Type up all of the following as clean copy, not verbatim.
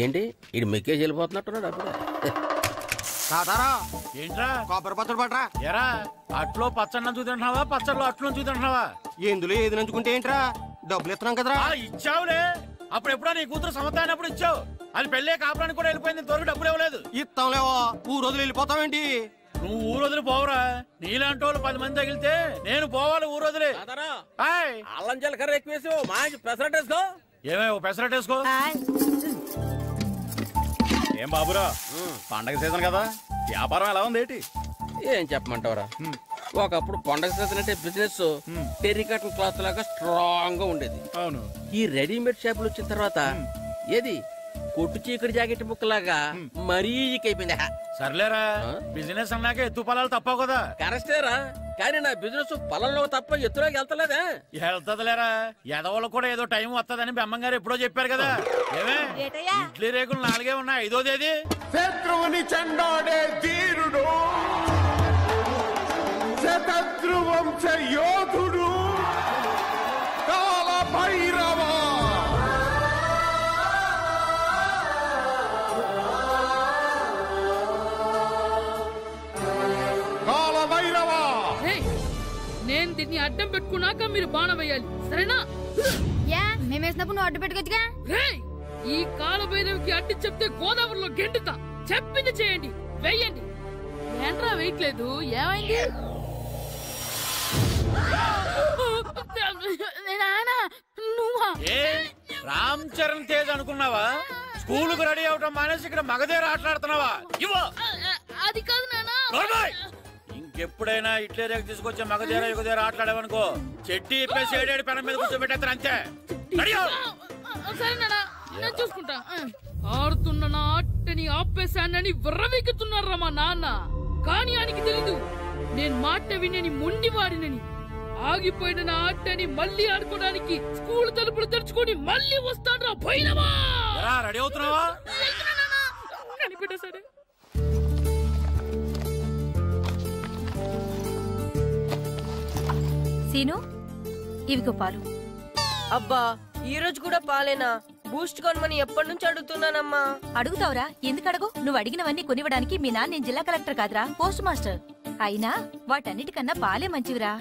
ఏంటి ఇది మెక్కేజ్ వెళ్ళిపోతున్నట్టున్నాడు అప్పుడే. ఏంట్రా కొబ్బరి పచ్చడి పట్రా. ఎరా అట్లో పచ్చడి చూద్దావా పచ్చడిలో అట్లు చూద్దావా? ఎందులో ఏది నంచుకుంటే ఏంట్రా? డబ్బులు ఇస్తున్నాం కదరా. ఇచ్చావులే, అప్పుడు ఎప్పుడో నీ కూతురు సమత అయినప్పుడు ఇచ్చావు. అది పెళ్ళే కాపురానికి కూడా వెళ్ళిపోయింది, ఇంతవరకు డబ్బులు ఇవ్వలేదు. ఇస్తాంలేవో, ఊరు వదిలి వెళ్ళిపోతావేంటి? నువ్వు ఊరు వదిలి పోవరా? నీలాంటి వాళ్ళు 10 మంది తగిలితే నేను పోవాలి ఊరు వదిలి. అల్లం జీలకర్ర ఎక్కువేసి మంచి పెసరట్ వేసుకో. ఏమే పెసరట్ వేసుకో. ఏం బాబురా, పండగ సీజన్ కదా, వ్యాపారం ఎలా ఉంది ఏంటి? ఏం చెప్పమంటావురా, ఒకప్పుడు పండగ సీజన్ అంటే బిజినెస్ టెర్రికాటన్ క్లాత్ లాగా స్ట్రాంగ్ గా ఉండేది. అవును. ఈ రెడీమేడ్ షాపులు వచ్చిన తర్వాత ఏది కొట్టు చీకటి జాకెట్ ముక్కలాగా మరీ అయిపోయింది. సర్లేరా, బిజినెస్ అన్నాక ఎత్తు పొలాలు తప్పవు కదా. కరెక్టేరా, కానీ నా బిజినెస్ పొలంలో తప్ప ఎత్తులోకి వెళ్తలేదా? వెళ్తదిలేరా, ఎదవలకు కూడా ఏదో టైం వస్తుందని బెమ్మం గారు ఎప్పుడో చెప్పారు కదా. ఏమే ఇడ్లీ రేకులు 4 ఉన్నాయి, 5వ తేదీ. శత్రువుని చెండాడే ధీరుడు, శతద్రువంశ యోధుడు కాల భైరవ. నేను దీన్ని అడ్డం పెట్టుకున్నాక మీరు బాణ వేయాలి, సరేనా? మేమేసినప్పుడు నువ్వు అడ్డు పెట్టుకోవచ్చుగా. ఈ కాలభైరవికి అడ్డు చెప్తే గోదావరిలో గెంటుతా. చెప్పింది చేయండి, వెయ్యండి. ఏంట్రా వెయ్యట్లేదు, ఏమైంది? రామ్ చరణ్ తేజ్ అనుకున్నావా? స్కూల్ కు రెడీ అవటం మానేసి ఇక్కడ మగధీర ఆటలాడుతున్నావా? అది కాదు నాన్న. ఇంకెప్పుడైనా ఇట్లే రేపు తీసుకొచ్చే మగధీర యుగధీర ఆటలాడావనుకో, చెట్టి ఇప్పేసి 7 పెనం మీద కూర్చోబెట్టేస్తారు అంతే. సరే నాన్న, నేను చూసుకుంటా. ఆడుతున్న నా ఆటని ఆపేశానని విర్రవీగుతున్నారా మా నాన్న. కానీ ఆయనకి తెలీదు నేను మాట వినని మొండివాడినని. ఆగిపోయిన నా ఆటని మళ్ళీ ఆడుకోవడానికి స్కూల్ తలుపులు తెరుచుకొని మళ్ళీ వస్తాడ్రా భైరవా. రెడీ అవుతున్నావా? కనిపెట్టా సరే. సీను, ఇవిగో పాలు. అబ్బా, ఈ రోజు కూడా పాలేనా? బూస్ట్ కొనమని ఎప్పటి నుంచి అడుగుతున్నానమ్మా. అడుగుతావురా, ఎందుకు అడగు? నువ్వు అడిగినవన్నీ కొనివ్వడానికి మీ నాన్న నేను జిల్లా కలెక్టర్ కాదురా, పోస్ట్ మాస్టర్. అయినా వాటన్నిటికన్నా పాలే మంచివిరా.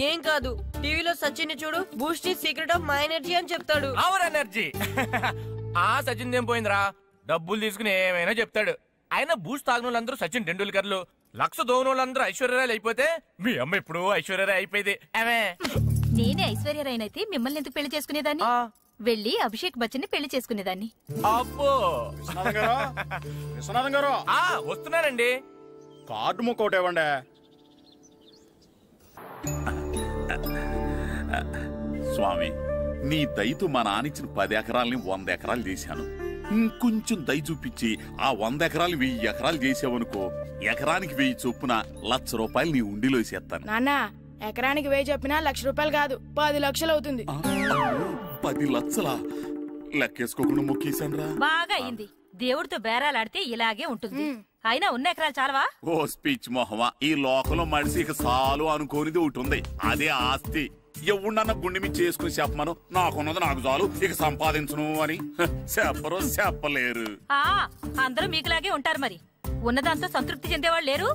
ఏం కాదు, టీవీలో సచిన్ చూడు, Boost is secret of my energy అని చెప్తాడు. Our energy. ఆ సచిన్ ఏం పోయిందిరా, డబ్బులు తీసుకుని ఏమైనా చెప్తాడు. ఆయన బూస్ట్ తాగిన వాళ్ళందరూ సచిన్ టెండూల్కర్లు, లక్ష దోని వాళ్ళందరూ ఐశ్వర్యరాయలు అయిపోతే మీ అమ్మ ఇప్పుడు ఐశ్వర్యరాయ్ అయిపోయింది. నేనే ఐశ్వర్యరాయనైతే మిమ్మల్ని ఎందుకు పెళ్లి చేసుకునేదాన్ని? వెళ్ళి అభిషేక్ బచ్చన్ ని పెళ్లి చేసుకునేదాన్ని. అబ్బో, విశ్వనాథం గారు వస్తున్నారండి. కార్డు ముక్క ఒకటి ఇవ్వండి. స్వామి, నీ దయతో మా నానిచ్చిన 10 ఎకరాలని 100 ఎకరాలు చేశాను. ఇంకొంచెం దయ చూపించి ఆ 100 ఎకరాలు 1000 ఎకరాలు చేసావనుకో, ఎకరానికి 1000 చొప్పున ₹1,00,000 నీ ఉండిలో వేసేస్తాను. నాన్న, ఎకరానికి 1000 చెప్పినా ₹1,00,000 కాదు, 10 లక్షలు అవుతుంది. 10 లక్షలా? లెక్కేసుకోకుండా మొక్కేశాను రా. బాగా అయింది. దేవుడితో బేరాలాడితే ఇలాగే ఉంటుంది. అయినా ఉన్న ఎకరాలు చాలవా? ఓ స్పీచ్ మొహమా, ఈ లోకంలో మనిషి ఇక చాలు అనుకోనిది ఒకటి ఉంది, అదే ఆస్తి. ఎవడన్నా గుండె మీద చేసుకుని చెప్పమను, నాకున్నది నాకు చాలు, ఇక సంపాదించను అని చెప్పరు, చెప్పలేరు. అందరూ మీకులాగే ఉంటారు మరి. ఉన్నదాంతో సంతృప్తి చెందేవాళ్ళు లేరు.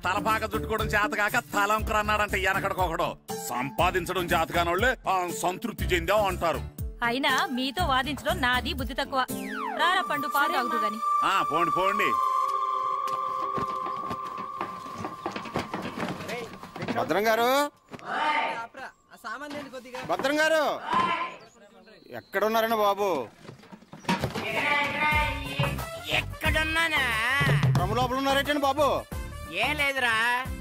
తలపాక చుట్టుకోవడం చేతకాక తలంకర అన్నాడంటే వెనకడకొకడు. సంపాదించడం చేతకానోళ్లే సంతృప్తి చెందావు అంటారు. అయినా మీతో వాదించడం నాది బుద్ధి తక్కువ. రారా పండు, పాలు తాగుదు గాని. పోండి పోండి. భద్రం గారు, భద్రం గారు ఎక్కడున్నారండి బాబు? ఎక్కడున్నానా? డ్రమ్ లోపల ఉన్నారేటండి బాబు? ఏం లేదురా,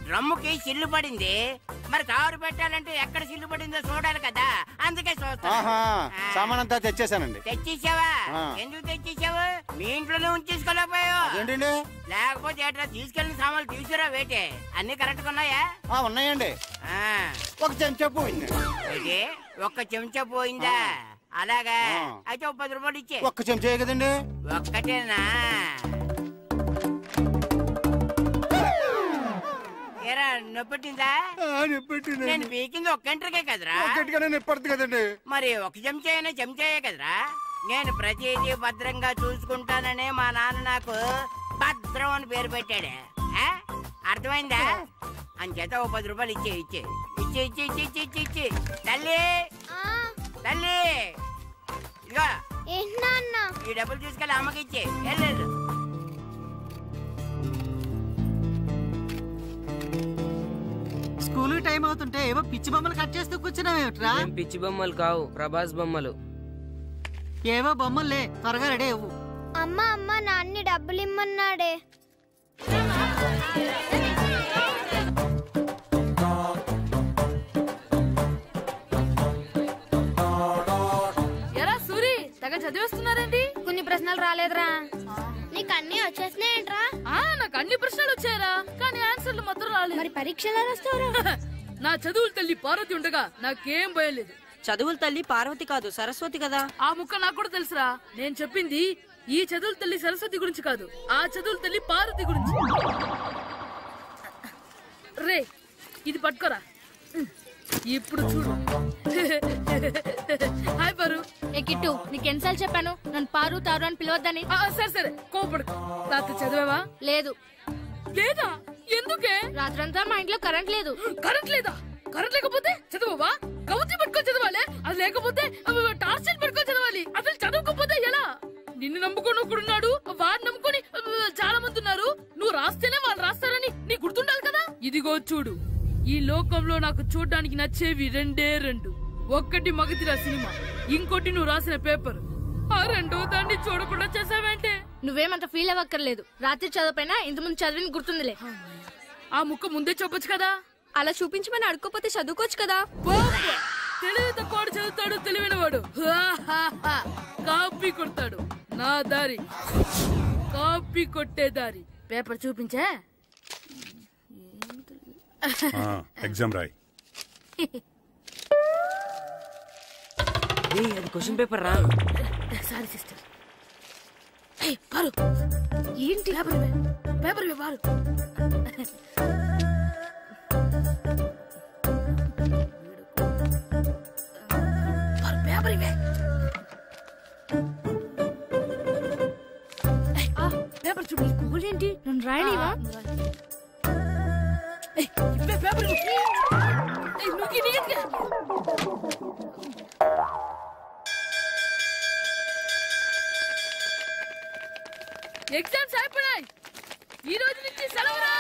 డ్రమ్ముకి సిల్లు పడింది. మరి కారు పెట్టాలంటే ఎక్కడ సిల్లు పడిందో చూడాలి కదా, అందుకే చూస్తా. సామాన్ అంతా తెచ్చేసానండి. తెచ్చేసావా? ఎందుకు తెచ్చేసావు? మీ ఇంట్లోనే ఉంచేసుకోలేకపోయావు. ఏంటండి? లేకపోతే ఎట్లా తీసుకెళ్ళిన సామాన్లు తీసుకురా వేటే. అన్ని కరెక్ట్ గా ఉన్నాయా? ఉన్నాయండి. ఒక చెంచా పోయింది. ఒక్క చెంచా పోయిందా? అలాగా, అయితే ₹10 ఇచ్చే. ఒక్క చెంచా కదండి? ఒక్కటేనా? ఏరా నొప్పెట్టిందా? నేను పీకింది ఒక్క గంటకే కదరా? నొప్పడుతుంది కదండి. మరి ఒక చెంచాయనే చెంచాయే కదరా? నేను ప్రతిదీ భద్రంగా చూసుకుంటాననే మా నాన్న నాకు భద్రం అని పేరు పెట్టాడు. అర్థమైందా? అంచేత ఓ 10 రూపాయలు ఇచ్చే తల్లి తల్లి ఇదిగో ఈ డబ్బులు తీసుకెళ్ళి అమ్మకి ఇచ్చే. వెళ్ళు. స్కూల్ టైం అవుతుంటే ఏవో పిచ్చి బొమ్మలు కట్ చేస్తూ కూర్చున్నావేమిట్రా? పిచ్చి బొమ్మలు కావు, ప్రభాస్ బొమ్మలు. ఏవో బొమ్మలే, త్వరగా రెడీ అవ్వు. అమ్మ నాన్ని డబ్బులు ఇమ్మన్నాడే. ఎరా సూరి, తెగ చదివేస్తున్నారండి. కొన్ని ప్రశ్నలు రాలేదురా. నీకు అన్ని వచ్చేసినాయంట్రా? నాకు అన్ని ప్రశ్నలు వచ్చాయరా, కానీ ఆన్సర్లు మాత్రం రాలేదు. మరి పరీక్షలు రాస్తావురా? నా చదువుల తల్లి పార్వతి ఉండగా నాకేం భయం లేదు. చదువుల తల్లి పార్వతి కాదు, సరస్వతి కదా. ఆ ముక్క నాకు కూడా తెలుసురా. నేను చెప్పింది ఈ చదువుల తల్లి సరస్వతి గురించి కాదు, ఆ చదువుల తల్లి పార్వతి గురించి. రే ఇది పట్టుకోరా, ఇప్పుడు చూడు. హాయ్ పారు. ఏ కిట్టు, నీకు ఎన్నిసార్లు చెప్పాను నన్ను పారు తారు అని పిలవద్దని? సరే కోపడకు. రాత్రి చదివావా? లేదు. లేదా? ఎందుకే? రాత్రంతా మా ఇంట్లో కరెంట్ లేదు. కరెంట్ లేదా? కరెంట్ లేకపోతే చదవవా? కవచి పట్టుకొని చదవాలి. అది లేకపోతే టార్చ్ పట్టుకొని చదవాలి. అసలు చదవకపోతే ఎలా? నిన్ను నమ్ముకొని ఒకడున్నాడు, వాడిని నమ్ముకొని చాలా మంది ఉన్నారు. నువ్వు రాస్తేనే వాళ్ళు రాస్తారని నీ గుర్తుండాలి కదా. ఇదిగో చూడు, ఈ లోకంలో నాకు చూడ్డానికి నచ్చేవి రెండే రెండు. ఒక్కటి మగతిరా సినిమా, ఇంకోటి నువ్వు రాసిన పేపర్. ఆ రెండో దాన్ని చూడకుండా చేసావేంటే? నువ్వేమంత ఫీల్ అవ్వక్కర్లేదు. రాత్రి చదవపోయినా ఇంతకుముందు చదివిన గుర్తుందిలే. ఆ ముక్క ముందే చెప్పొచ్చు కదా. అలా చూపించమని అడుక్కోపోతే చదువుకోవచ్చు కదా. తెలివి తక్కువ చదువుతాడు, తెలివైన వాడు కాపీ కొడతాడు. నా దారి కాపీ కొట్టే దారి. పేపర్ చూపించా? ఎగ్జామ్ రాయి. అది క్వశ్చన్ పేపర్ రా. Sorry sister. పారు ఏంటి పేపర్ పారు. పేపర్ ఇవే. పేపర్ చూడు. స్కూల్ ఏంటి నన్ను రాయనివా? పేపర్ ఎగ్జామ్స్ అయిపోయాయి. ఈ రోజు నుంచి సెలవురా.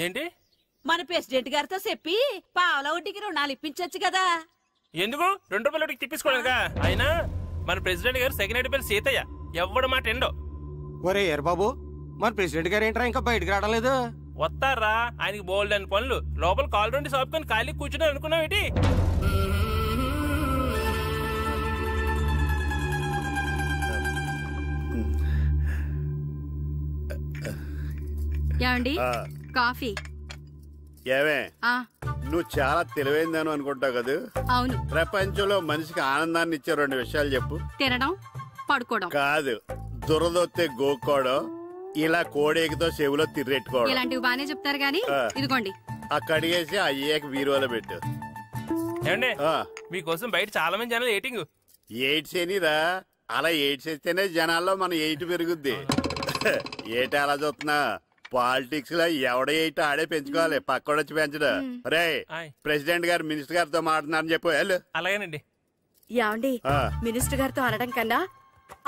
ఏంటి? మన ప్రెసిడెంట్ గారితో చెప్పి పావుల వడ్డీకి రుణాలు ఇప్పించొచ్చు కదా. ఎందుకు? 2 రూపాయల వడ్డీకి తిప్పించుకోలేదుగా. అయినా మన ప్రెసిడెంట్ గారు సెకండ్ హెడ్ పేరు సీతయ్య. ఎవడు మాట ఎండో. ఒరే ఎర్ బాబు, మన ప్రెసిడెంట్ గారు ఏంట్రా ఇంకా బయటకు రావడం లేదు? వస్తారా, ఆయనకి బోల్డ్ అని పనులు. లోపల కాల్ రెండు సాపుకొని ఖాళీ కూర్చుని అనుకున్నావు ఏంటి? ఏమండి కాఫీ? ఏమే నువ్వు చాలా తెలివైందని అనుకుంటావు కదా. అవును. ప్రపంచంలో మనిషికి ఆనందాన్ని ఇచ్చే 2 విషయాలు చెప్పు. తినడం, పడుకోవడం. కాదు, దురదొత్తే గోక్కోవడం, ఇలా కోడేకితో చెవులో తిర్రెట్టుకోవడం. ఇలాంటివి బానే చెప్తారు గానీ ఇదిగోండి. అక్కడిగేసి అయ్యాక బీరువాలో పెట్టు. ఏమండి, మీకోసం బయట చాలా మంది జనాలు ఎయిటింగ్. ఎయిడ్స్ ఏనిరా? అలా ఎయిడ్స్ వేస్తేనే జనాల్లో మన ఎయిట్ పెరుగుద్ది. ఏట అలా చూస్తున్నా? పాలిటిక్స్ లో ఎవడ ఎయిట్ ఆడే పెంచుకోవాలి, పక్కడొచ్చి పెంచడు. రే ప్రెసిడెంట్ గారు మినిస్టర్ గారితో మాట్లాడుతున్నారని చెప్పు. వెళ్ళు. అలాగేనండి. ఏమండి, మినిస్టర్ గారితో అనడం కన్నా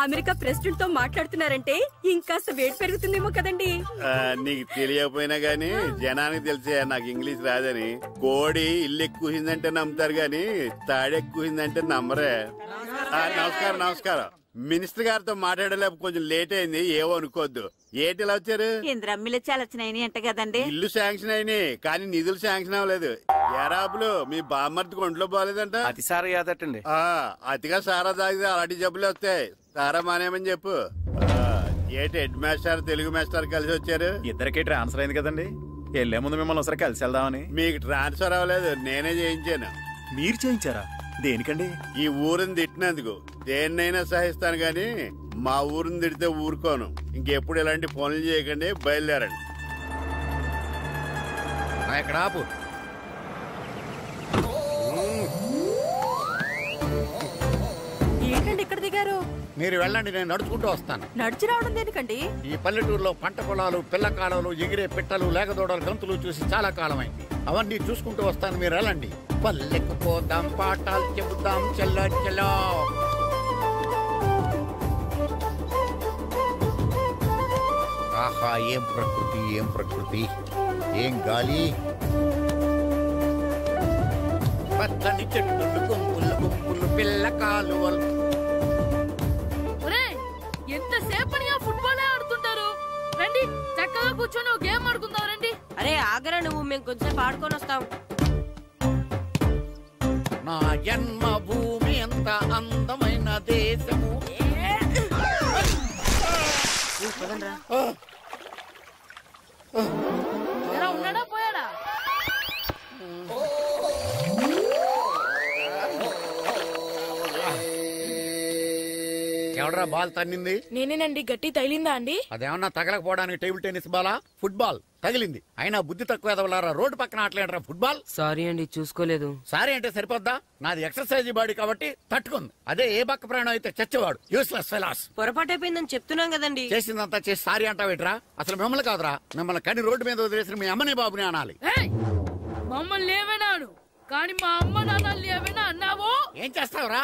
అమెరికా ప్రెసిడెంట్ తో మాట్లాడుతున్నారంటే ఇంకాస్త వేడి పెరుగుతుందేమో కదండి. నీకు తెలియకపోయినా గానీ జనానికి తెలిసే నాకు ఇంగ్లీష్ రాదని. కోడి ఇల్లు ఎక్కువసిందంటే నమ్ముతారు గాని తాడెక్కువసిందంటే నమ్మరే. నమస్కారం. నమస్కారం. మినిస్టర్ గారితో మాట్లాడలేక కొంచెం లేట్ అయింది, ఏమో అనుకోవద్దు. ఏంటి ఇలా వచ్చారు? ఇంద్రమ్మిలు చాలా వచ్చినాయి అంట కదండి. ఇల్లు శాంక్షన్ అయినాయి కానీ నిధులు శాంక్షన్ అవ్వలేదు. ఎరాబులు మీ బామ్మర్తికి ఒంట్లో బాగాలేదంట. అతిసారా యాదటండి. అతిగా సారా తాగితే అలాంటి జబ్బులు వస్తాయి. సారా మానేమని చెప్పు. ఏంటి హెడ్ మాస్టర్ తెలుగు మాస్టర్ కలిసి వచ్చారు? ఇద్దరికి ట్రాన్స్ఫర్ అయింది కదండి, వెళ్లే ముందు మిమ్మల్ని ఒకసారి కలిసి వెళ్దామని. మీకు ట్రాన్స్ఫర్ అవ్వలేదు, నేనే చేయించాను. మీరు చేయించారా? దేనికండి? ఈ ఊరిని తిట్టినందుకు. దేన్నైనా సహిస్తాను గాని మా ఊరిని తిడితే ఊరుకోను. ఇంకెప్పుడు ఇలాంటి పనులు చేయకండి, బయలుదేరండి. ఎక్కడ ఆపు. ఏంటండి ఇక్కడ దిగారు? మీరు వెళ్ళండి, నేను నడుచుకుంటూ వస్తాను. నడిచి రావడం దేనికండి? ఈ పల్లెటూరులో పంట పొలాలు, పిల్ల కాలువలు, ఎగిరే పిట్టలు, లేకదోడలు, గంతులు చూసి చాలా కాలమైంది. అవన్నీ చూసుకుంటూ వస్తాను, మీరు వెళ్ళండి. పల్లెకు పోదాం, పాఠాలు చెబుతాం, చెల్లో చెల్లో. ఆహా, ఏం ప్రకృతి, ఏం ప్రకృతి, ఏం గాలి. పచ్చని చెట్లు, గుంపులు గుంపులు, పిల్ల కాలువలు. ఎంతసేపనిగా ఫుట్బాల్ ఆడుతుంటారు. రండి చక్కగా కూర్చొని గేమ్ ఆడుకుందాం రండి. అరే ఆగరా నువ్వు, మేము కొంచెం ఆడుకొని వస్తాం. నా జన్మ భూమి ఎంత అందమైన దేశము. ఉన్నాడా పోయాడా? ఎవడరా బాల్ తన్నింది? నేనేనండి. గట్టి తగిలిందా అండి? అదేమన్నా తగలకపోవడానికి టేబుల్ టెన్నిస్ బాలా, ఫుట్బాల్ తగిలింది. అయినా బుద్ధి తక్కువ ఎదవలారా, రోడ్డు పక్కన ఆటలేడరా ఫుట్బాల్. సారీ అండి, చూసుకోలేదు. సారీ అంటే సరిపోద్దా? నాది ఎక్సర్సైజ్ బాడీ కాబట్టి తట్టుకుంది. అదే ఏ బక్క ప్రాణం అయితే చచ్చేవాడు. Useless fellas. పొరపాటు అయిపోయిందని చెప్తున్నాం కదండి. చేసిందంతా చేసి సారీ అంటావేట్రా? అసలు మిమ్మల్ని కాదురా, మిమ్మల్ని కని రోడ్డు మీద వదిలేసిన మీ అమ్మని బాబుని అనాలి. మమ్మల్ని ఏమైనాను కానీ మా అమ్మ నాన్నల్ని ఏమైనా అన్నావో ఏం చేస్తావురా?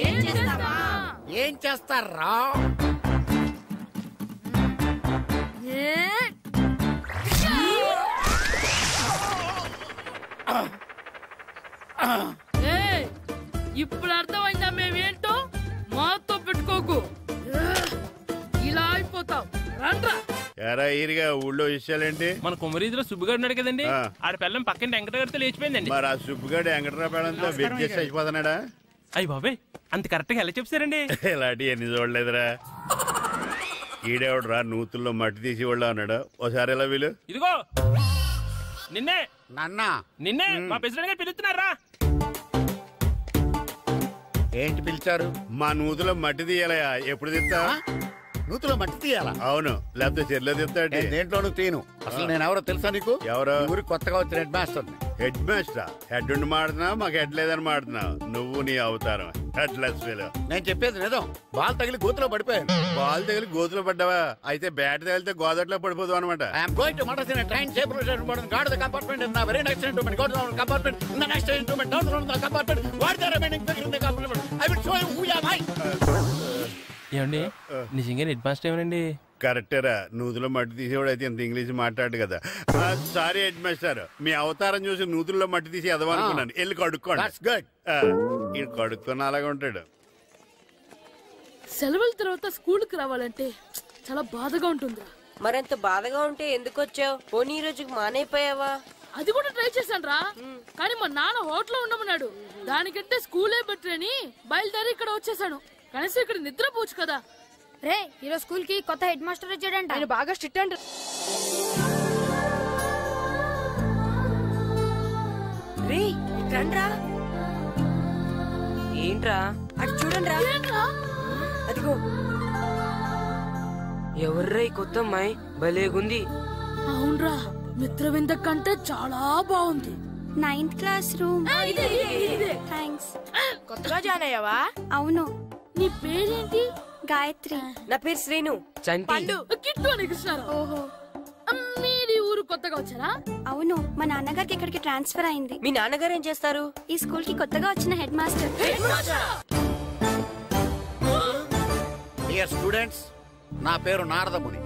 ఏం చేస్తావా? ఏం చేస్తారా? ఇప్పుడు అర్థమైందా మేమేంటో? మాతో పెట్టుకోకు, ఇలా అయిపోతావు. రండ్రా. ఎరా ఈరిగా ఊళ్ళో విషయాలేంటి? మన కుమరీదిలో సుబ్బుగాడు ఉన్నాడు కదండి, ఆడ పిల్లం పక్కన వెంకటగారితో లేచిపోయిందండి. మరి ఆ సుబ్బుగాడు వెంకటరావు పిల్లంతో వెయిట్ చేసి అయిపోతున్నాడా? అయ్యి బాబాయ్, అంత కరెక్ట్ గా ఎలా చెప్తారండి? ఇలాంటి ఎన్ని చూడలేదురా. ఈడేవడరా నూతుల్లో మట్టి తీసి వాళ్ళు అన్నాడు. ఒకసారి ఎలా వీలు? ఇదిగో నిన్నే నిన్నే మా ప్రెసిడెంట్ గారు పిలుస్తున్నారా? ఏంటి పిలిచారు? మా నూతులో మట్టి తీయాలయా. ఎప్పుడు తీస్తా? నూతులో మట్టి తీయాలా? అవును, లేకపోతే చెర్లో తీస్తాడు. దేంట్లోనూ తీను. అసలు నేను ఎవరో తెలుసా నీకు? ఎవరో? ఊరికి కొత్తగా వచ్చిన head master. Head master? Head ఉండి మాడుతున్నావు, మాకు హెడ్ లేదని మాడుతున్నావు. నువ్వు నీ అవతారం హెడ్లెస్ ఫీల్. నేను చెప్పేది నిజం. బాల్ తగిలి గోతులో పడిపోయాను. బాల్ తగిలి గోతులో పడ్డావా? అయితే బ్యాట్ తగిలితే గోదట్లో పడిపోదు అనమాట. I'm going to Madras in a train shape guard the compartment in the very next instrument. Go to the compartment in the next instrument. Down to the compartment. What the remaining figure in the compartment. I will show you who you are. ఏమండి నిజంగా head master ఏమనండి? కరెక్టేరా, నూతులో మట్టి తీసేవాడు అయితే ఇంత English మాట్లాడు కదా. Sorry head master, మీ అవతారం చూసి నూతుల్లో మట్టి తీసి ఎదవనుకున్నాను. వెళ్ళి కడుక్కోండి. ఇది కడుక్కున్న అలాగే ఉంటాడు. సెలవుల తర్వాత స్కూల్ కి రావాలంటే చాలా బాధగా ఉంటుందిరా. మరంత బాధగా ఉంటే ఎందుకు వచ్చావు? పోనీ ఈ రోజుకి మానైపోయావా? అది కూడా ట్రై చేశాను రా, కానీ మా నాన్న హోటల్లో ఉండమన్నాడు. దానికంటే స్కూలే బెటర్ అని బయలుదేరి ఇక్కడ వచ్చేసాను. కనీసం ఇక్కడ నిద్రపోవచ్చు కదా. రే, ఈరోజు స్కూల్ కి కొత్త హెడ్ మాస్టర్ వచ్చాడంట. ఆయన బాగా స్ట్రిక్ట్ అంట. రే రండ్రా. ఏంట్రా అటు చూడండి రా. అదిగో ఎవర్రా ఈ కొత్త అమ్మాయి? భలేగుంది. అవునరా, మిత్రవింద కంటే చాలా బాగుంది. 9th class room. థ్యాంక్స్. కొత్తగా జాయిన్ అయ్యావా? అవును. నీ పేరేంటి? గాయత్రి. నా పేరు శ్రీను. పండు. కిట్టు అని కృష్ణారావు. ఓహో, మీరు ఊరు కొత్తగా వచ్చారా? అవును, మా నాన్నగారికి ఇక్కడికి ట్రాన్స్ఫర్ అయింది. మీ నాన్నగారు ఏం చేస్తారు? ఈ స్కూల్ కి కొత్తగా వచ్చిన హెడ్ మాస్టర్. డియర్ స్టూడెంట్స్, నా పేరు నారదముని.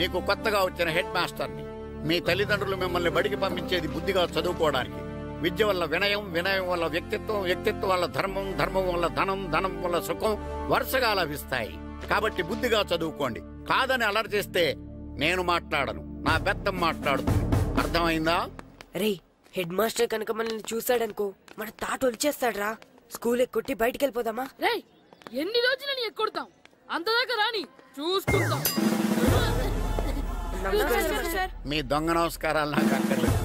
మీకు కొత్తగా వచ్చిన హెడ్ మాస్టర్ని. మీ తల్లిదండ్రులు మిమ్మల్ని బడికి పంపించేది బుద్ధిగా చదువుకోవడానికి. విద్య వల్ల వినయం, వినయం వల్ల వ్యక్తిత్వం, వ్యక్తిత్వం వల్ల ధర్మం, ధర్మం వల్ల ధనం, ధనం వల్ల సుఖం వరుసగా లభిస్తాయి. కాబట్టి బుద్ధిగా చదువుకోండి. కాదని అలర్ చేస్తే నేను మాట్లాడను, నా బెత్తం మాట్లాడుతుంది. అర్థమైందా? రే, హెడ్ మాస్టర్ కనుక మనల్ని చూసాడనుకో మన తాట వచ్చేస్తాడ్రా. స్కూల్ ఎక్కొట్టి బయటికి వెళ్ళిపోదామా? రే, ఎన్ని రోజులు నీ ఎక్కొడతాం? అంతదాకా రాని చూసుకుంటాం. మీ దొంగ నమస్కారాలు నాకు అక్కర్లేదు.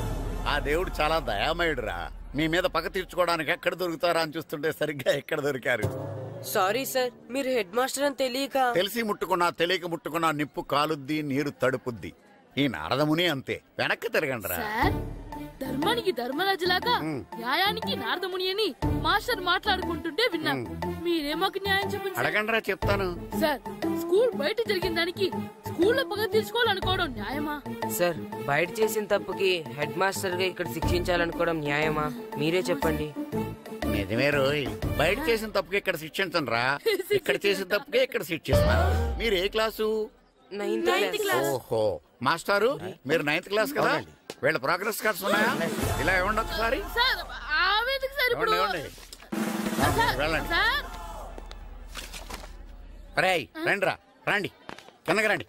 ఆ దేవుడు చాలా దయామయుడురా. మీ మీద పగ తీర్చుకోవడానికి ఎక్కడ దొరుకుతారా అని చూస్తుంటే సరిగ్గా ఎక్కడ దొరికారు. సారీ సార్, మీరు హెడ్ మాస్టర్ అని తెలియక. తెలిసి ముట్టుకున్నా తెలియక ముట్టుకున్నా నిప్పు కాలుద్ది, నీరు తడుపుద్ది. ఈ నారదముని అంతే. వెనక్కి తిరగండిరా. ధర్మానికి ధర్మరాజులాగా న్యాయానికి నారదముని అని మాస్టర్ మాట్లాడుకుంటుంటే విన్నాం. మీరేమాకు న్యాయం చెప్పండి. అడగండిరా, చెప్తాను. సార్, స్కూల్ బయట జరిగిన దానికి స్కూల్లో పగ తీర్చుకోవాలనుకోవడం న్యాయమా? సార్, బయట చేసిన తప్పుకి హెడ్ మాస్టర్ గా ఇక్కడ శిక్షించాలనుకోవడం న్యాయమా? మీరే చెప్పండి. నిజమే రోయ్, బయట చేసిన తప్పుకి ఇక్కడ శిక్షించను రా. ఇక్కడ చేసిన తప్పుకే ఇక్కడ శిక్షిస్తున్నారు. మీరు ఏ క్లాసు? 9th class. ఓహో, మాస్టారు మీరు 9th క్లాస్ కదా? వీళ్ళ ప్రోగ్రెస్ కార్డ్స్ ఉన్నాయా? ఇలా ఇవ్వండి ఒకసారి. వెళ్ళండి. రేయ్, రండిరా, రండి, కిందకి రండి.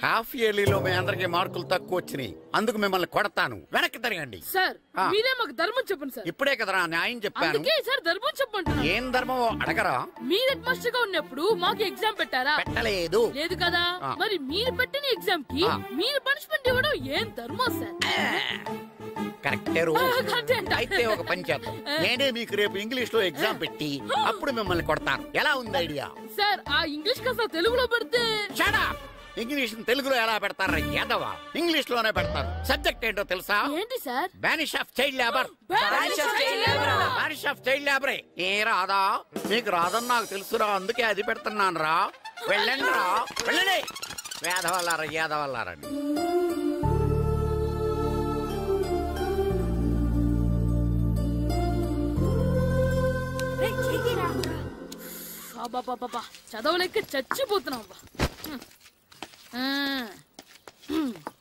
హాఫ్ ఇయర్లీలో మీ అందరికి మార్కులు తక్కువ వచ్చినాయి, అందుకు మిమ్మల్ని కొడతాను. వెనక్కి తిరగండి. సార్, మీరే మాకు ధర్మం చెప్పండి సార్. ఇప్పుడే కదరా న్యాయం చెప్పాను. అందుకే సార్ ధర్మం చెప్పంటున్నా. ఏం ధర్మం అడగరా? మీరు హెడ్ మాస్టర్ గా ఉన్నప్పుడు మాకు ఎగ్జామ్ పెట్టారా? పెట్టలేదు. లేదు కదా? మరి మీరు పెట్టిన ఎగ్జామ్ కి మీరు పనిష్మెంట్ ఇవ్వడం ఏం ధర్మం సార్? కరెక్టే. అయితే ఒక పని చేద్దాం, నేనే మీకు రేపు ఇంగ్లీష్ లో ఎగ్జామ్ పెట్టి అప్పుడు మిమ్మల్ని కొడతాను. ఎలా ఉంది ఐడియా? సార్, ఆ ఇంగ్లీష్ కాస్త తెలుగులో పెడితే. ఇంగ్లీష్ తెలుగులో ఎలా పెడతారా యాదవా? ఇంగ్లీష్ లోనే పెడతారు. సబ్జెక్ట్ ఏంటో తెలుసా? ఏంటి sir? Banish of child labour. Banish of child లేబరే. ఏ రాదా? మీకు రాదని నాకు తెలుసురా, అందుకే అది పెడుతున్నాను రా. వెళ్ళండి రా, వెళ్ళండి. వేదవల్లారా, యాదవల్లారండి. చదవలేక చచ్చిపోతున్నాం.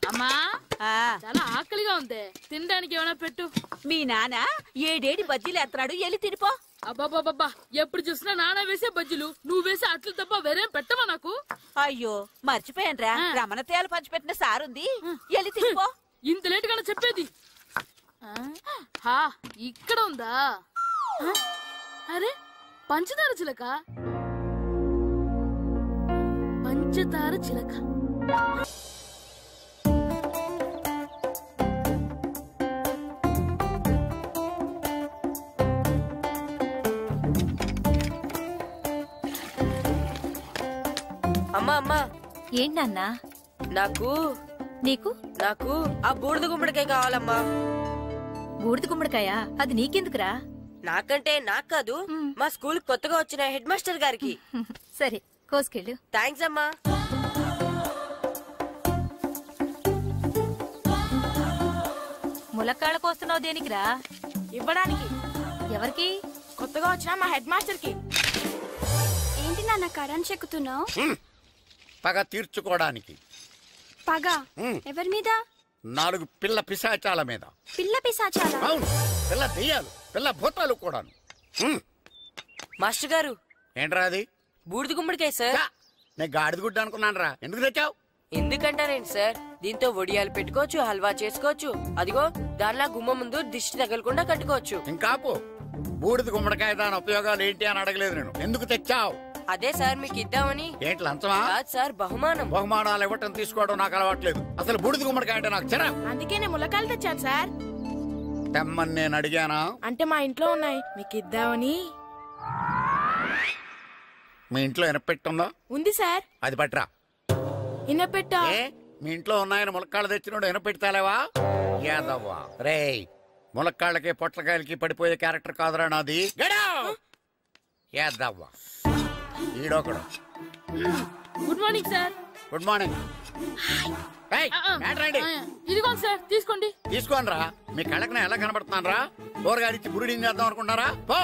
అమ్మా, చాలా ఆకలిగా ఉంది, తినడానికి ఏమైనా పెట్టు. మీ నాన్న 7 బజ్జీలు ఎత్తాడు, వెళ్ళి తినిపో. అబ్బాబాబ్బా, ఎప్పుడు చూసినా నాన్న వేసే బజ్జీలు, నువ్వు వేసే అట్లు తప్ప వేరేం పెట్టవా నాకు? అయ్యో, మర్చిపోయానురా, రమణ తేలు పంచిపెట్టిన సారుంది, వెళ్ళి తినిపో. ఇంత లేట్ గా చెప్పేది. ఇక్కడ ఉందా? అరే, పంచదార చిలక. పంచదార చిలక. అమ్మా, అమ్మా. ఏంటన్నా? నాకు నాకు ఆ బూడిద గుమ్మడికాయ కావాలమ్మా. బూడిద గుమ్మడికాయ? అది నీకెందుకురా? నాకంటే నాకు కాదు, మా స్కూల్ కొత్తగా వచ్చిన హెడ్ మాస్టర్ గారికి. సరే, కోసుకెళ్ళు. థ్యాంక్స్ అమ్మా. ములక్కాళ్ళ కోస్తున్నావు దేనికిరా? ఇవ్వడానికి. ఎవరికి? కొత్తగా వచ్చిన మా హెడ్ మాస్టర్ కి. ఏంటి నాన్న కరెంట్ చెక్కుతున్నావు? పగ తీర్చుకోవడానికి. పగ ఎవరి మీద? 4 పిల్ల పిశాచాల మీద. పిల్ల పిశాచాల? అవును, పిల్ల దెయ్యాలు, పిల్ల భూతాలు కూడాను. మాస్టర్ గారు. ఏంట్రా అది? బూడిద గుమ్మడికాయ సార్. నేను గాడిద గుడ్డ అనుకున్నాను రా. ఎందుకు తెచ్చావు? ఎందుకంటారేంటి సార్, దీంతో వడియాలు పెట్టుకోవచ్చు, హల్వా చేసుకోవచ్చు. అదిగో దానిలా గుమ్మ ముందు దిష్టి తగలకుండా కట్టుకోవచ్చు. ఇంకాపు, బూడిద గుమ్మడికాయ దాని ఉపయోగాలు ఏంటి అని అడగలేదు నేను. ఎందుకు తెచ్చావు? అదే సార్ మీకు ఇద్దామని. ఏంటి లంచమా? కాదు సార్, బహుమానం. బహుమానాలు ఇవ్వటం తీసుకోవడం నాకు అలవాట్లేదు. అసలు బూడిద గుమ్మడికాయ అంటే నాకు చెరా. అందుకే నేను ములకాయలు తెచ్చాను సార్. తెమ్మని నేను అడిగానా? అంటే మా ఇంట్లో ఉన్నాయి, మీకు ఇద్దామని. మీ ఇంట్లో ఎనపెట్టుందా? ఉంది సార్. అది పట్రా. ఇనపెట్టా? మీ ఇంట్లో ఉన్నాయని ములక్కాళ్ళు తెచ్చినోడు ఎనపెట్టాలేవా? యాదవ్వా రేయ్, ములక్కాళ్ళకి పొట్లకాయలకి పడిపోయే క్యారెక్టర్ కాదురా నాది. యాదవ్వా ఈడొకడు. Good morning sir. Good morning. ఇదిగోండి సార్, తీసుకోండి. తీసుకోండి రా. మీ కళ్ళకి నేను ఎలా కనబడుతున్నాను రా? కూరగాయలిచ్చి బురిడింగ్ చేద్దాం అనుకుంటారా? పో.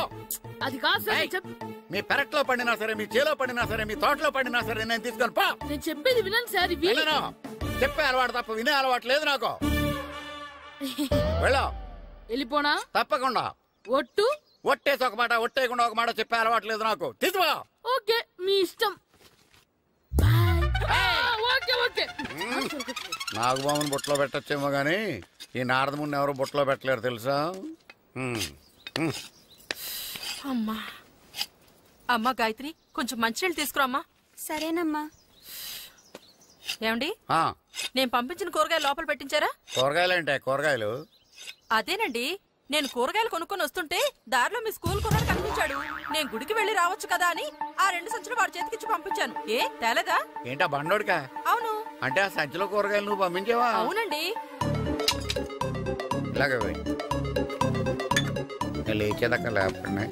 అది కాదు సార్. మీ పెరట్లో పండినా సరే, మీ చేలో పండినా సరే, మీ తోటలో పండినా సరే నేను తీసుకొని పో. నేను చెప్పేది వినండి సార్. చెప్పే అలవాటు తప్ప వినే అలవాటు లేదు నాకు. వెళ్ళా. వెళ్ళిపోనా? తప్పకుండా. ఒట్టు? ఒట్టేసి ఒక మాట, ఒట్టేయకుండా ఒక మాట చెప్పే అలవాట్లేదు నాకు. తీసుకో. ఓకే, మీ ఇష్టం. Okay okay. నాగబాబుని బుట్టలో పెట్టచ్చేమో గానీ ఈ నారదముని ఎవరు బుట్టలో పెట్టలేరు తెలుసా? అమ్మా అమ్మా గాయత్రి, కొంచెం మంచినీళ్ళు తీసుకురామ్మా. సరేనమ్మా. ఏమండి, నేను పంపించిన కూరగాయలు లోపల పెట్టించారా? కూరగాయలేంటే? కూరగాయలు అదేనండి, నేను కూరగాయలు కొనుక్కొని వస్తుంటే దారిలో మీ స్కూల్ కుర్రాడు కనిపించాడు. నేను గుడికి వెళ్లి రావచ్చు కదా అని ఆ 2 సంచులు వాడి చేతికిచ్చి పంపించాను. ఏ తేలేదా? ఏంటా బండోడికా? అవును. అంటే ఆ సంచిలో కూరగాయలు నువ్వు పంపించావా? అవునండి. ఇలాగే పోయి లేచేదాకా లేకపోయినా.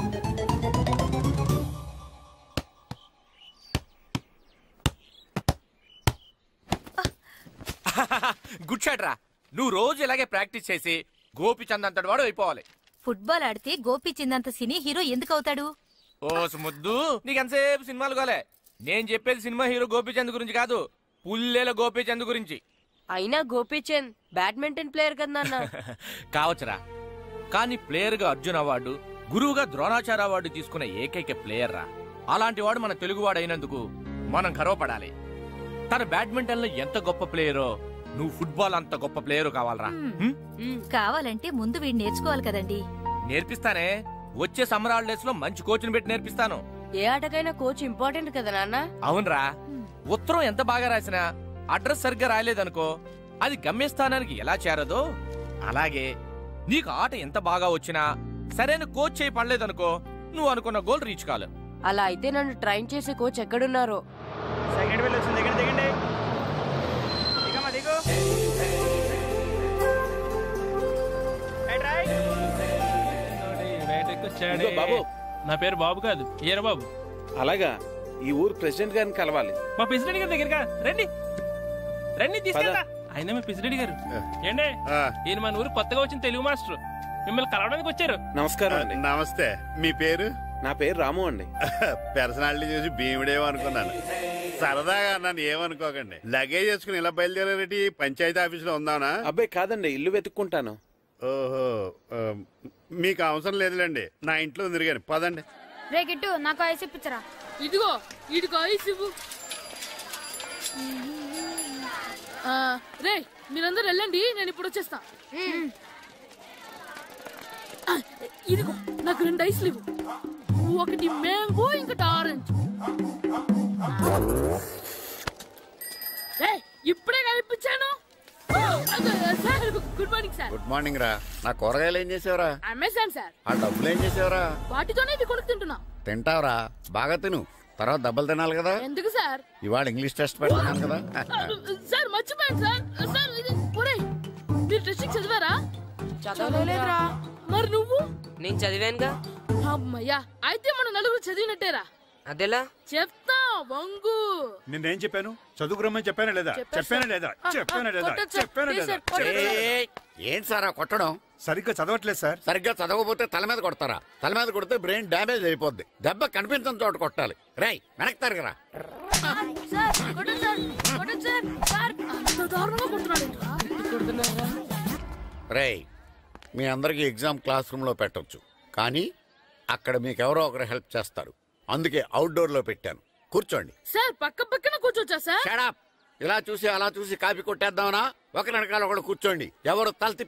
గుడ్ షాట్ రా. నువ్వు రోజు ఇలాగే ప్రాక్టీస్ చేసి గోపిచంద్ అంతటి వాడు అయిపోవాలి. ఫుట్బాల్ ఆడితే గోపిచంద్ సినీ హీరో ఎందుకు అవుతాడు? ఓ ముద్దు, నీకెంతసేపు సినిమాలు గోలే. నేను చెప్పేది సినిమా హీరో గోపిచంద్ గురించి కాదు, పుల్లేల గోపిచంద్ గురించి. అయినా గోపిచంద్ బ్యాడ్మింటన్ ప్లేయర్ కదా నాన్న. కావచ్చురా, కానీ ప్లేయర్ గా అర్జున్ అవార్డు, గురువుగా ద్రోణాచార్య అవార్డు తీసుకున్న ఏకైక ప్లేయర్ రా. అలాంటి వాడు మన తెలుగువాడు అయినందుకు మనం గర్వపడాలి. తన బ్యాడ్మింటన్ లో ఎంత గొప్ప ప్లేయరో నువ్వు ఫుట్బాల్ అంత గొప్ప ప్లేయర్ కావాలరా. కావాలంటే ముందు వీడు నేర్చుకోవాలి కదండి. నేర్పిస్తానే, వచ్చే సమ్మర్ హాలిడేస్ లో మంచి కోచ్ని పెట్టి నేర్పిస్తాను. ఏ ఆటకైనా కోచ్ ఇంపార్టెంట్ కదా నాన్న. అవునరా, ఉత్తరం ఎంత బాగా రాసినా అడ్రస్ సరిగ్గా రాయలేదనుకో అది గమ్యస్థానానికి ఎలా చేరదో అలాగే నీకు ఆట ఎంత బాగా వచ్చినా సరైన కోచ్ చేయి పడలేదనుకో నువ్వు అనుకున్న గోల్ రీచ్ కాదు. అలా అయితే నన్ను ట్రైన్ చేసే కోచ్ ఎక్కడున్నారో. సెకండ్ వెళ్ళి వచ్చింది, దిగండి దిగండి. దిగమ్మా దిగు. బాబు, నా పేరు బాబు కాదు, ఈరబాబు. అలాగా, ఈ ఊరు ప్రెసిడెంట్ గారిని కలవాలి. మా ప్రెసిడెంట్ గారి దగ్గరగా రండి రండి, తీసుకెళ్తా. ఆయన మీ ప్రెసిడెంట్ గారు ఏండే, ఈయన మన ఊరు కొత్తగా వచ్చిన తెలుగు మాస్టర్, మిమ్మల్ని కలవడానికి వచ్చారు. నమస్కారం అండి. నమస్తే. మీ పేరు? నా పేరు రాము అండి. పర్సనాలిటీ చూసి భీముడేమో అనుకున్నాను. సరదాగా అన్నాను, ఏమనుకోకండి. లగేజ్ చేసుకుని ఇలా బయలుదేరేటి పంచాయతీ ఆఫీసులో ఉందానా? అబ్బాయి కాదండి, ఇల్లు వెతుక్కుంటాను. ఓహో, మీకు అవసరం లేదులేండి, నా ఇంట్లో ఉంది కానీ పదండి. రే గిట్టు, నాకు ఐస్ ఇప్పించరా. ఇదిగో ఇదిగో ఐస్ ఇవ్వు. రే మీరందరూ వెళ్ళండి, నేను ఇప్పుడు వచ్చేస్తా. ఇదిగో నాకు 2 ఐస్లు ఇవ్వు. ఒకటి మ్యాంగో, ఇంకటి ఆరెంజ్. ఇప్పుడే కనిపించాను. Good morning sir. Good morning రా. నా కూరగాయలు ఏం చేసావురా? Amazon sir. ఆ డబ్బులు ఏం చేసావురా? వాటితోనే ఇవి కొనుక్కు తింటున్నా. తింటావురా, బాగా తిను, తర్వాత దెబ్బలు తినాలి కదా. ఎందుకు సార్? ఇవాళ ఇంగ్లీష్ టెస్ట్ పెడతాను కదా. సార్ మర్చిపోయాను సార్. సార్ మీరు టెస్టింగ్ చదివారా? చదవలేదురా. మరి నువ్వు? నేను చదివానుగా. అమ్మయ్యా, అయితే మన నలుగురు చదివినట్టేరా. అదెలా? చెప్తా వంగు. నిన్నేం చెప్పాను? చదువుకురమ్మని చెప్పానా లేదా? చెప్పానా లేదా? చెప్పానా లేదా? చెప్పానా లేదా? ఏం సారా కొట్టడం? సరిగ్గా చదవట్లేదు సార్. సరిగ్గా చదవకపోతే తల మీద కొడతారా? తల మీద కొడితే బ్రెయిన్ డ్యామేజ్ అయిపోద్ది. దెబ్బ కనిపించిన చోట కొట్టాలి. రై వెనక్కి తరగరా. రై, మీ అందరికి ఎగ్జామ్ క్లాస్ రూమ్ లో పెట్టొచ్చు, కానీ అక్కడ మీకు ఎవరో ఒకరు హెల్ప్ చేస్తారు. అందుకే అవుట్డోర్ లో పెట్టాను. కూర్చోండి. సార్ పక్క పక్కన కూర్చోచ్చా సార్? Shut up. ఇలా చూసి అలా చూసి కాపీ కొట్టేద్దామనా? ఒకరి వెనకాల ఒకడు కూర్చోండి. ఎవరు తల తిప్పి